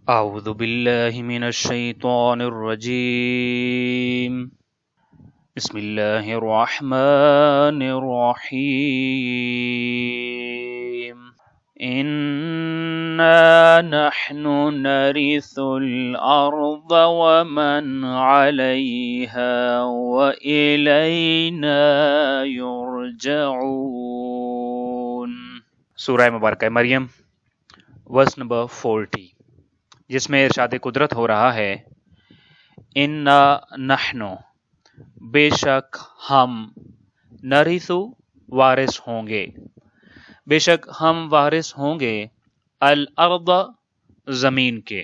أعوذ بالله من الشيطان الرجيم بسم الله الرحمن الرحيم إنا نحن نرث الأرض ومن عليها وإلينا يرجعون۔ سورہ مبارکہ مریم ورس نمبر 40، جس میں ارشاد قدرت ہو رہا ہے انا نحنو، بے شک ہم، نرثو، وارث ہوں گے، بے شک ہم وارث ہوں گے، الارض، زمین کے،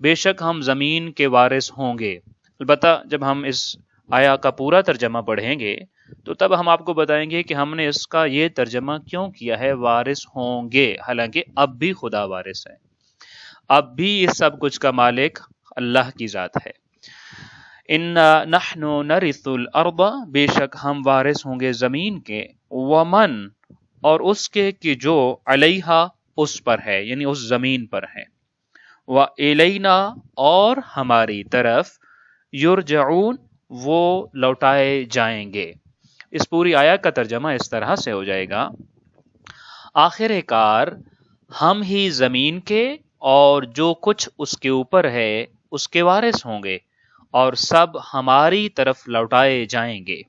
بے شک ہم زمین کے وارث ہوں گے۔ البتہ جب ہم اس آیا کا پورا ترجمہ پڑھیں گے تو تب ہم آپ کو بتائیں گے کہ ہم نے اس کا یہ ترجمہ کیوں کیا ہے وارث ہوں گے، حالانکہ اب بھی خدا وارث ہے، اب بھی اس سب کچھ کا مالک اللہ کی ذات ہے۔ انا نحن نرث الارض، بے شک ہم وارث ہوں گے زمین کے، ومن، اور اس کے کہ جو علیہا، اس پر ہے، یعنی اس زمین پر ہے، وَإِلَيْنَا، اور ہماری طرف، یرجعون، وہ لوٹائے جائیں گے۔ اس پوری آیت کا ترجمہ اس طرح سے ہو جائے گا، آخر کار ہم ہی زمین کے اور جو کچھ اس کے اوپر ہے اس کے وارث ہوں گے، اور سب ہماری طرف لوٹائے جائیں گے۔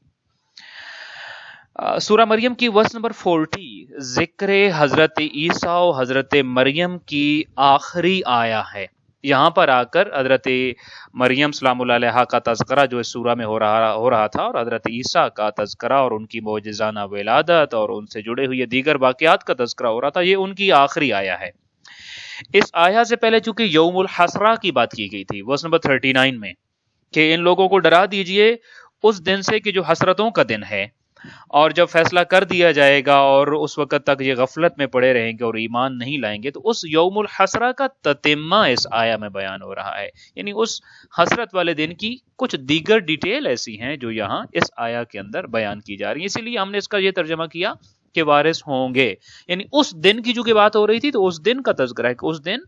سورہ مریم کی ورس نمبر 40 ذکر حضرت عیسیٰ و حضرت مریم کی آخری آیا ہے۔ یہاں پر آ کر حضرت مریم سلام اللہ علیہا کا تذکرہ جو اس سورہ میں ہو رہا تھا، اور حضرت عیسیٰ کا تذکرہ اور ان کی معجزانہ ولادت اور ان سے جڑے ہوئے دیگر واقعات کا تذکرہ ہو رہا تھا، یہ ان کی آخری آیا ہے۔ اس آیا سے پہلے چونکہ یوم الحسرہ کی بات کی گئی تھی ورس نمبر 39 میں، کہ ان لوگوں کو ڈرا دیجئے اس دن سے کہ جو حسرتوں کا دن ہے، اور جب فیصلہ کر دیا جائے گا اور اس وقت تک یہ غفلت میں پڑے رہیں گے اور ایمان نہیں لائیں گے، تو اس یوم الحسرہ کا تتمہ اس آیا میں بیان ہو رہا ہے، یعنی اس حسرت والے دن کی کچھ دیگر ڈیٹیل ایسی ہیں جو یہاں اس آیا کے اندر بیان کی جا رہی ہیں۔ اسی لیے ہم نے اس کا یہ ترجمہ کیا کہ وارث ہوں گے، یعنی اس دن کی جو کہ بات ہو رہی تھی تو اس دن کا تذکرہ ہے کہ اس دن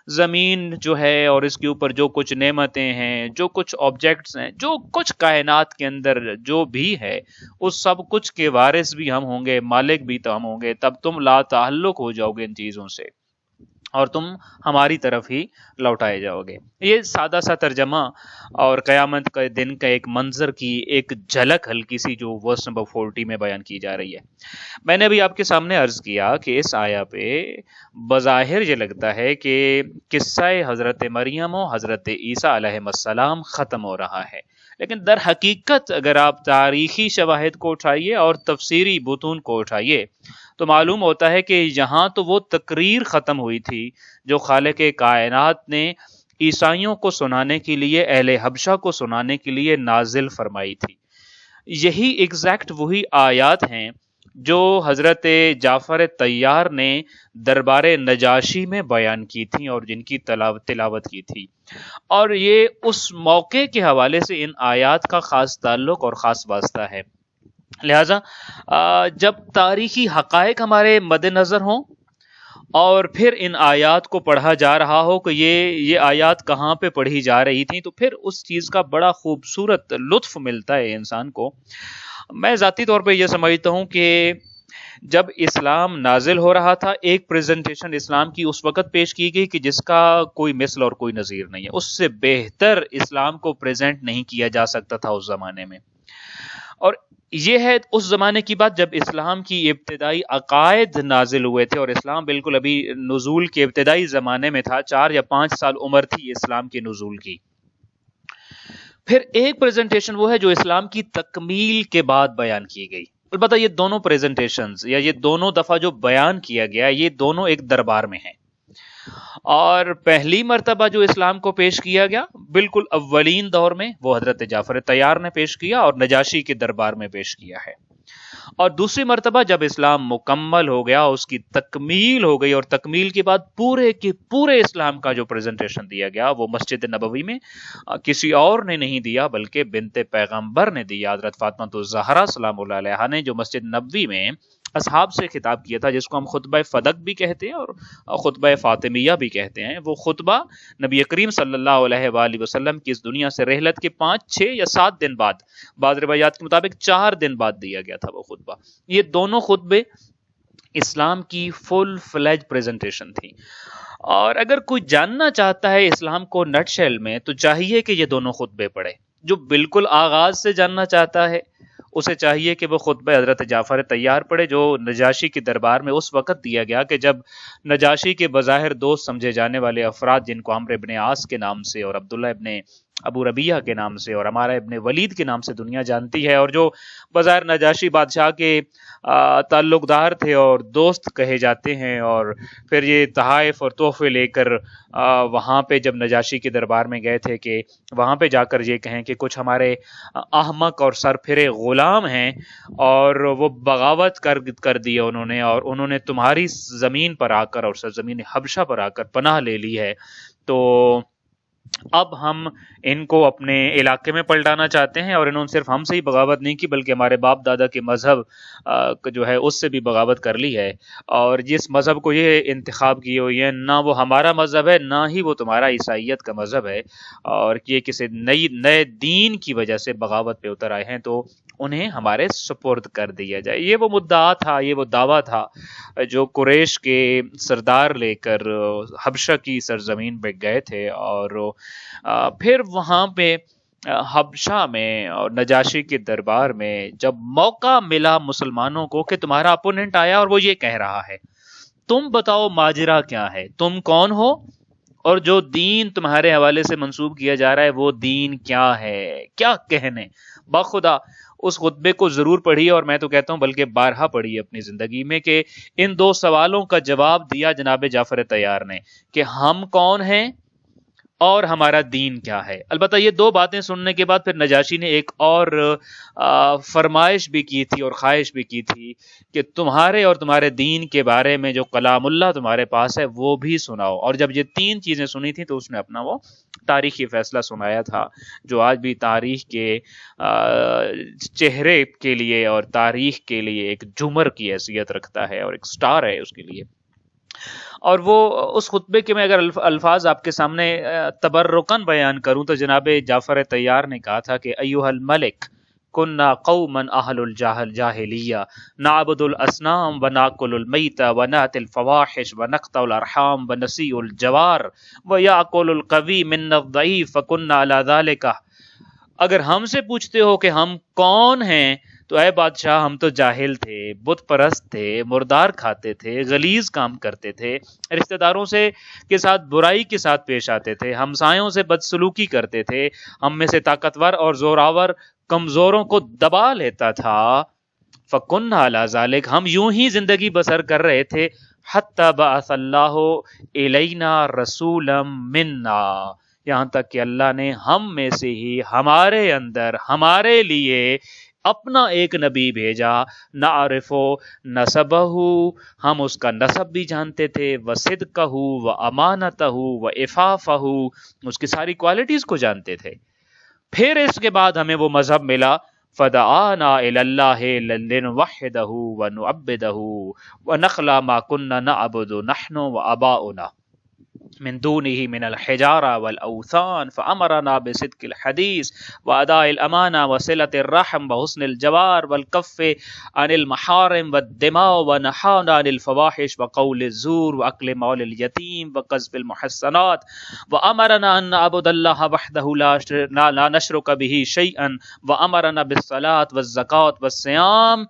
زمین جو ہے اور اس کے اوپر جو کچھ نعمتیں ہیں، جو کچھ آبجیکٹس ہیں، جو کچھ کائنات کے اندر جو بھی ہے، اس سب کچھ کے وارث بھی ہم ہوں گے، مالک بھی تو ہم ہوں گے۔ تب تم لا تعلق ہو جاؤ گے ان چیزوں سے اور تم ہماری طرف ہی لوٹائے جاؤ گے۔ یہ سادہ سا ترجمہ اور قیامت کے دن کا ایک منظر کی ایک جھلک ہلکی سی جو ورس نمبر 40 میں بیان کی جا رہی ہے۔ میں نے ابھی آپ کے سامنے عرض کیا کہ اس آیا پہ بظاہر یہ لگتا ہے کہ قصہ حضرت مریم و حضرت عیسیٰ علیہ السلام ختم ہو رہا ہے، لیکن در حقیقت اگر آپ تاریخی شواہد کو اٹھائیے اور تفسیری بطون کو اٹھائیے تو معلوم ہوتا ہے کہ یہاں تو وہ تقریر ختم ہوئی تھی جو خالق کائنات نے عیسائیوں کو سنانے کے لیے، اہل حبشہ کو سنانے کے لیے نازل فرمائی تھی۔ یہی ایگزیکٹ وہی آیات ہیں جو حضرت جعفر طیار نے دربار نجاشی میں بیان کی تھیں اور جن کی تلاوت کی تھی، اور یہ اس موقع کے حوالے سے ان آیات کا خاص تعلق اور خاص واسطہ ہے۔ لہذا جب تاریخی حقائق ہمارے مد نظر ہوں اور پھر ان آیات کو پڑھا جا رہا ہو کہ یہ آیات کہاں پہ پڑھی جا رہی تھیں، تو پھر اس چیز کا بڑا خوبصورت لطف ملتا ہے انسان کو۔ میں ذاتی طور پہ یہ سمجھتا ہوں کہ جب اسلام نازل ہو رہا تھا ایک پریزنٹیشن اسلام کی اس وقت پیش کی گئی کہ جس کا کوئی مثل اور کوئی نظیر نہیں ہے، اس سے بہتر اسلام کو پریزنٹ نہیں کیا جا سکتا تھا اس زمانے میں۔ اور یہ ہے اس زمانے کی بات جب اسلام کی ابتدائی عقائد نازل ہوئے تھے، اور اسلام بالکل ابھی نزول کے ابتدائی زمانے میں تھا، 4 یا 5 سال عمر تھی اسلام کے نزول کی۔ پھر ایک پریزنٹیشن وہ ہے جو اسلام کی تکمیل کے بعد بیان کی گئی۔ البتہ یہ دونوں پریزنٹیشنز یا یہ دونوں دفعہ جو بیان کیا گیا یہ دونوں ایک دربار میں ہیں، اور پہلی مرتبہ جو اسلام کو پیش کیا گیا بالکل اولین دور میں وہ حضرت جعفر طیار نے پیش کیا اور نجاشی کے دربار میں پیش کیا ہے، اور دوسری مرتبہ جب اسلام مکمل ہو گیا، اس کی تکمیل ہو گئی، اور تکمیل کے بعد پورے کے پورے اسلام کا جو پریزنٹیشن دیا گیا وہ مسجد نبوی میں کسی اور نے نہیں دیا بلکہ بنت پیغمبر نے دیا، حضرت فاطمہ الزہرا سلام اللہ علیہا نے جو مسجد نبوی میں اصحاب سے خطاب کیا تھا، جس کو ہم خطبہ فدق بھی کہتے ہیں اور خطبہ فاطمیہ بھی کہتے ہیں۔ وہ خطبہ نبی کریم صلی اللہ علیہ وآلہ وسلم کی اس دنیا سے رحلت کے 5، 6 یا 7 دن بعد، بعض روایات کے مطابق 4 دن بعد دیا گیا تھا وہ خطبہ۔ یہ دونوں خطبے اسلام کی فل فلیج پریزنٹیشن تھی، اور اگر کوئی جاننا چاہتا ہے اسلام کو نٹ شیل میں تو چاہیے کہ یہ دونوں خطبے پڑھے۔ جو بالکل آغاز سے جاننا چاہتا ہے اسے چاہیے کہ وہ خطبہ حضرت جعفر طیار پڑھے، جو نجاشی کے دربار میں اس وقت دیا گیا کہ جب نجاشی کے بظاہر دوست سمجھے جانے والے افراد، جن کو عمرو ابن عاص کے نام سے اور عبداللہ ابن ابو ربیہ کے نام سے اور ہمارا ابن ولید کے نام سے دنیا جانتی ہے، اور جو بظاہر نجاشی بادشاہ کے تعلق دار تھے اور دوست کہے جاتے ہیں، اور پھر یہ تحائف اور تحفے لے کر وہاں پہ جب نجاشی کے دربار میں گئے تھے کہ وہاں پہ جا کر یہ کہیں کہ کچھ ہمارے احمق اور سر پھرے غلام ہیں اور وہ بغاوت کر دی انہوں نے، اور انہوں نے تمہاری زمین پر آ کر اور سرزمین حبشہ پر آ کر پناہ لے لی ہے، تو اب ہم ان کو اپنے علاقے میں پلٹانا چاہتے ہیں، اور انہوں نے صرف ہم سے ہی بغاوت نہیں کی بلکہ ہمارے باپ دادا کے مذہب جو ہے اس سے بھی بغاوت کر لی ہے، اور جس مذہب کو یہ انتخاب کیے ہوئی ہے نہ وہ ہمارا مذہب ہے نہ ہی وہ تمہارا عیسائیت کا مذہب ہے، اور یہ کسی نئے دین کی وجہ سے بغاوت پہ اتر آئے ہیں تو انہیں ہمارے سپرد کر دیا جائے۔ یہ وہ مدعا تھا، یہ وہ دعویٰ تھا جو قریش کے سردار لے کر حبشہ کی سرزمین پہ گئے تھے، اور پھر وہاں پہ حبشہ میں اور نجاشی کے دربار میں جب موقع ملا مسلمانوں کو کہ تمہارا اپوننٹ آیا اور وہ یہ کہہ رہا ہے تم بتاؤ ماجرا کیا ہے، تم کون ہو اور جو دین تمہارے حوالے سے منسوب کیا جا رہا ہے وہ دین کیا ہے، کیا کہنے، بخدا اس خطبے کو ضرور پڑھیے، اور میں تو کہتا ہوں بلکہ بارہا پڑھیے اپنی زندگی میں، کہ ان 2 سوالوں کا جواب دیا جناب جعفر طیار نے کہ ہم کون ہیں اور ہمارا دین کیا ہے۔ البتہ یہ 2 باتیں سننے کے بعد پھر نجاشی نے ایک اور فرمائش بھی کی تھی اور خواہش بھی کی تھی کہ تمہارے اور تمہارے دین کے بارے میں جو کلام اللہ تمہارے پاس ہے وہ بھی سناؤ، اور جب یہ 3 چیزیں سنی تھی تو اس نے اپنا وہ تاریخی فیصلہ سنایا تھا، جو آج بھی تاریخ کے چہرے کے لیے اور تاریخ کے لیے ایک جمر کی حیثیت رکھتا ہے اور ایک سٹار ہے اس کے لیے۔ اور وہ اس خطبے کے میں اگر الفاظ آپ کے سامنے تبرکن بیان کروں تو جناب جعفر طیار نے کہا تھا کہ ایھا الملک کنا قوما اہل الجاہلیہ نعبد الاصنام وناکل المیت ونأتی الفواحش ونقطع الارحام ونسیء الجوار ویأکل القوی منا الضعیف فکنا علی ذلک۔ اگر ہم سے پوچھتے ہو کہ ہم کون ہیں تو اے بادشاہ ہم تو جاہل تھے، بت پرست تھے، مردار کھاتے تھے، غلیظ کام کرتے تھے، رشتہ داروں کے ساتھ برائی کے ساتھ پیش آتے تھے، ہمسایوں سے بدسلوکی کرتے تھے، ہم میں سے طاقتور اور زوراور کمزوروں کو دبا لیتا تھا، فَكُنَّا عَلَى ذَلِكَ ہم یوں ہی زندگی بسر کر رہے تھے، حَتَّى بَعَثَ اللَّهُ إِلَيْنَا رَسُولًا مِنَّا یہاں تک کہ اللہ نے ہم میں سے ہی ہمارے اندر ہمارے لیے اپنا ایک نبی بھیجا، نعرف نسبہ ہم اس کا نسب بھی جانتے تھے، وصدقہ وامانتہ وعفافہ اس کی ساری کوالٹیز کو جانتے تھے۔ پھر اس کے بعد ہمیں وہ مذہب ملا، فدعانا الی اللہ لنوحدہ ونعبدہ ونخلع ما كنا نعبد نحن وآباؤنا من دونه من الحجارة والأوثان فأمرنا بصدق الحديث وأداء الأمانة وصلة الرحم وحسن الجوار والكف عن المحارم والدماء ونهانا عن الفواحش وقول الزور وأكل مال اليتيم وقذف المحصنات وأمرنا أن نعبد الله وحده لا نشرك به شيئا وأمرنا بالصلاة والزكاة والصيام۔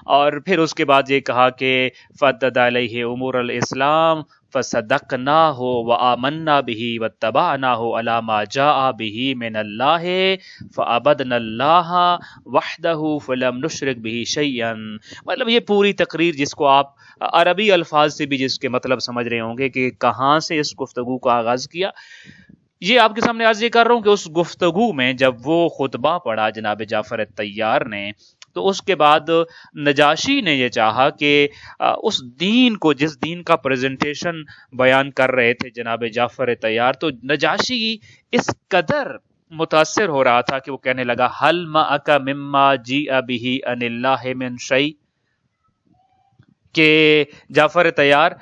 اور پھر اس کے بعد یہ کہا کہ فدد علیہ امور الاسلام فصدقناہ وآمنا بہ واتبعناہ علی ما جاء بہ من اللہ فعبدنا اللہ وحدہ فلم نشرک بہ شیئا۔ مطلب یہ پوری تقریر جس کو آپ عربی الفاظ سے بھی جس کے مطلب سمجھ رہے ہوں گے کہ کہاں سے اس گفتگو کا آغاز کیا، یہ آپ کے سامنے عرض یہ کر رہا ہوں کہ اس گفتگو میں جب وہ خطبہ پڑھا جناب جعفر طیار نے تو اس کے بعد نجاشی نے یہ چاہا کہ اس دین کو، جس دین کا پریزنٹیشن بیان کر رہے تھے جناب جعفر طیار، تو نجاشی اس قدر متاثر ہو رہا تھا کہ وہ کہنے لگا حل معک مما جیء بہ عن اللہ من شیء، کہ جعفر طیار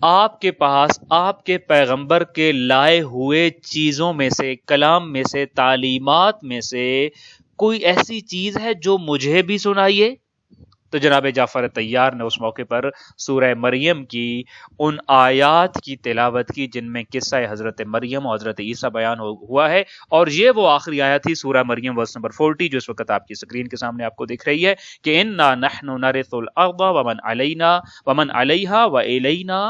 آپ کے پاس آپ کے پیغمبر کے لائے ہوئے چیزوں میں سے، کلام میں سے، تعلیمات میں سے کوئی ایسی چیز ہے جو مجھے بھی سنائیے؟ تو جناب جعفر طیار نے اس موقع پر سورہ مریم کی ان آیات کی تلاوت کی جن میں قصہ حضرت مریم اور حضرت عیسیٰ بیان ہوا ہے، اور یہ وہ آخری آیت تھی سورہ مریم ورس نمبر 40 جو اس وقت آپ کی اسکرین کے سامنے آپ کو دکھ رہی ہے کہ انا نحن نرث الارض ومن علیہا والینا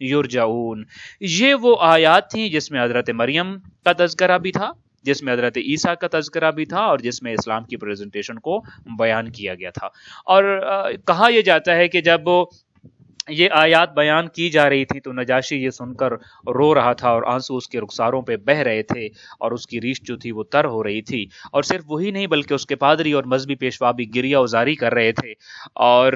یرجعون۔ یہ وہ آیات تھیں جس میں حضرت مریم کا تذکرہ بھی تھا، جس میں حضرت عیسیٰ کا تذکرہ بھی تھا، اور جس میں اسلام کی پریزنٹیشن کو بیان کیا گیا تھا۔ اور کہا یہ جاتا ہے کہ جب یہ آیات بیان کی جا رہی تھی تو نجاشی یہ سن کر رو رہا تھا اور آنسو اس کے رخساروں پہ بہہ رہے تھے اور اس کی ریش جو تھی وہ تر ہو رہی تھی، اور صرف وہی نہیں بلکہ اس کے پادری اور مذہبی پیشوا بھی گریہ ازاری کر رہے تھے، اور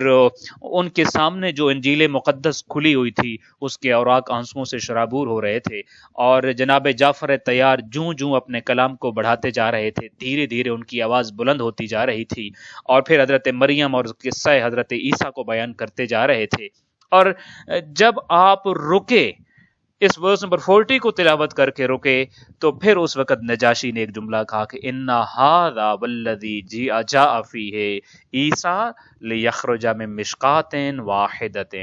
ان کے سامنے جو انجیل مقدس کھلی ہوئی تھی اس کے اوراق آنسوؤں سے شرابور ہو رہے تھے، اور جناب جعفر طیار جوں جوں اپنے کلام کو بڑھاتے جا رہے تھے دھیرے دھیرے ان کی آواز بلند ہوتی جا رہی تھی، اور پھر حضرت مریم اور قصہ حضرت عیسیٰ کو بیان کرتے جا رہے تھے۔ اور جب آپ رکے، اس ورس نمبر 40 کو تلاوت کر کے رکے، تو پھر اس وقت نجاشی نے ایک جملہ کہا کہ اِنَّ هَذَا وَالَّذِي جَاءَ فِيهِ عِیسیٰ لِیَخْرُجَ مِن مِشْکَاةٍ وَاحِدَةٍ،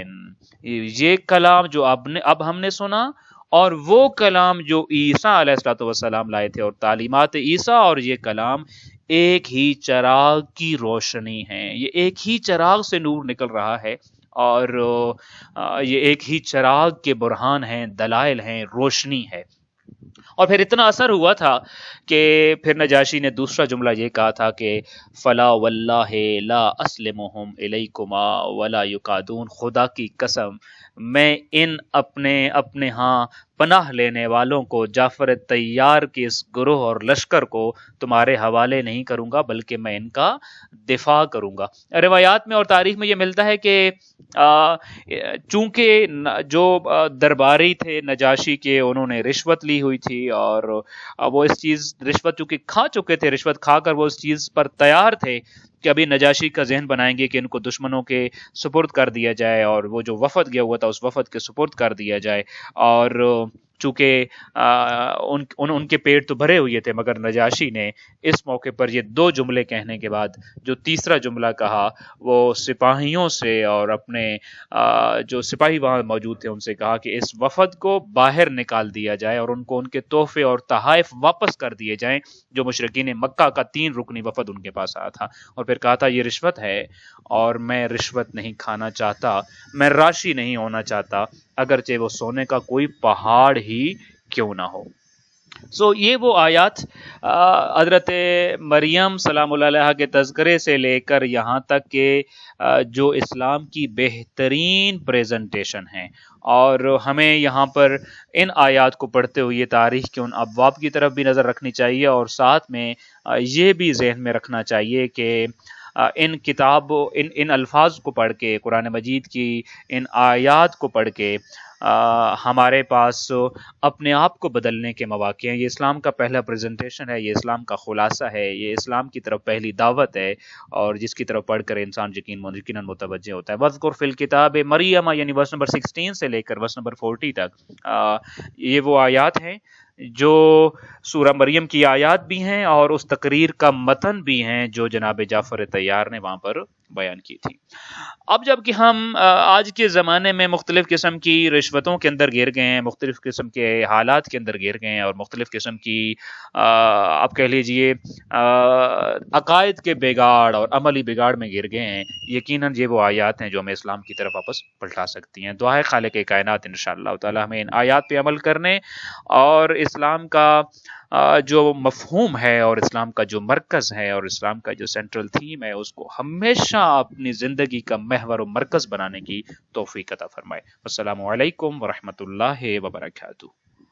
یہ کلام جو اب ہم نے سنا اور وہ کلام جو عیسیٰ علیہ السلام لائے تھے اور تعلیمات عیسیٰ، اور یہ کلام ایک ہی چراغ کی روشنی ہے، یہ ایک ہی چراغ سے نور نکل رہا ہے، اور یہ ایک ہی چراغ کے برہان ہیں، دلائل ہیں، روشنی ہے۔ اور پھر اتنا اثر ہوا تھا کہ پھر نجاشی نے دوسرا جملہ یہ کہا تھا کہ فلا واللہ لا اسلمہم الیکما ولا یکادون، خدا کی قسم میں ان اپنے ہاں پناہ لینے والوں کو، جعفر طیار کے اس گروہ اور لشکر کو تمہارے حوالے نہیں کروں گا بلکہ میں ان کا دفاع کروں گا۔ روایات میں اور تاریخ میں یہ ملتا ہے کہ چونکہ جو درباری تھے نجاشی کے انہوں نے رشوت لی ہوئی تھی، اور وہ اس چیز رشوت چونکہ کھا چکے تھے، رشوت کھا کر وہ اس چیز پر تیار تھے کہ ابھی نجاشی کا ذہن بنائیں گے کہ ان کو دشمنوں کے سپرد کر دیا جائے اور وہ جو وفد گیا ہوا تھا اس وفد کے سپرد کر دیا جائے، اور چونکہ ان کے پیٹ تو بھرے ہوئے تھے، مگر نجاشی نے اس موقع پر یہ دو جملے کہنے کے بعد جو تیسرا جملہ کہا وہ سپاہیوں سے اور اپنے جو سپاہی وہاں موجود تھے ان سے کہا کہ اس وفد کو باہر نکال دیا جائے اور ان کو ان کے تحفے اور تحائف واپس کر دیے جائیں جو مشرکین مکہ کا 3 رکنی وفد ان کے پاس آیا تھا، اور پھر کہا تھا یہ رشوت ہے اور میں رشوت نہیں کھانا چاہتا، میں راشی نہیں ہونا چاہتا اگرچہ وہ سونے کا کوئی پہاڑ ہی کیوں نہ ہو۔ یہ وہ آیات حضرت مریم سلام اللہ علیہ کے تذکرے سے لے کر یہاں تک کہ جو اسلام کی بہترین پریزنٹیشن ہے، اور ہمیں یہاں پر ان آیات کو پڑھتے ہوئے تاریخ کے ان ابواب کی طرف بھی نظر رکھنی چاہیے، اور ساتھ میں یہ بھی ذہن میں رکھنا چاہیے کہ ان الفاظ کو پڑھ کے، قرآن مجید کی ان آیات کو پڑھ کے ہمارے پاس اپنے آپ کو بدلنے کے مواقع ہیں۔ یہ اسلام کا پہلا پریزنٹیشن ہے، یہ اسلام کا خلاصہ ہے، یہ اسلام کی طرف پہلی دعوت ہے، اور جس کی طرف پڑھ کر انسان یقیناً متوجہ ہوتا ہے۔ وَاذْكُرْ فِي الْكِتَابِ مَرْيَمَ، یعنی ورس نمبر 16 سے لے کر ورس نمبر 40 تک یہ وہ آیات ہیں جو سورہ مریم کی آیات بھی ہیں اور اس تقریر کا متن بھی ہیں جو جناب جعفر طیار نے وہاں پر بیان کی تھی۔ اب جب کہ ہم آج کے زمانے میں مختلف قسم کی رشوتوں کے اندر گر گئے ہیں، مختلف قسم کے حالات کے اندر گر گئے ہیں، اور مختلف قسم کی آپ کہہ لیجئے عقائد کے بگاڑ اور عملی بگاڑ میں گر گئے ہیں، یقیناً یہ وہ آیات ہیں جو ہمیں اسلام کی طرف واپس پلٹا سکتی ہیں۔ دعا ہے خالق کائنات انشاءاللہ تعالی ہمیں ان آیات پہ عمل کرنے اور اسلام کا جو مفہوم ہے اور اسلام کا جو مرکز ہے اور اسلام کا جو سینٹرل تھیم ہے اس کو ہمیشہ اپنی زندگی کا محور و مرکز بنانے کی توفیق عطا فرمائے۔ السلام علیکم ورحمۃ اللہ وبرکاتہ۔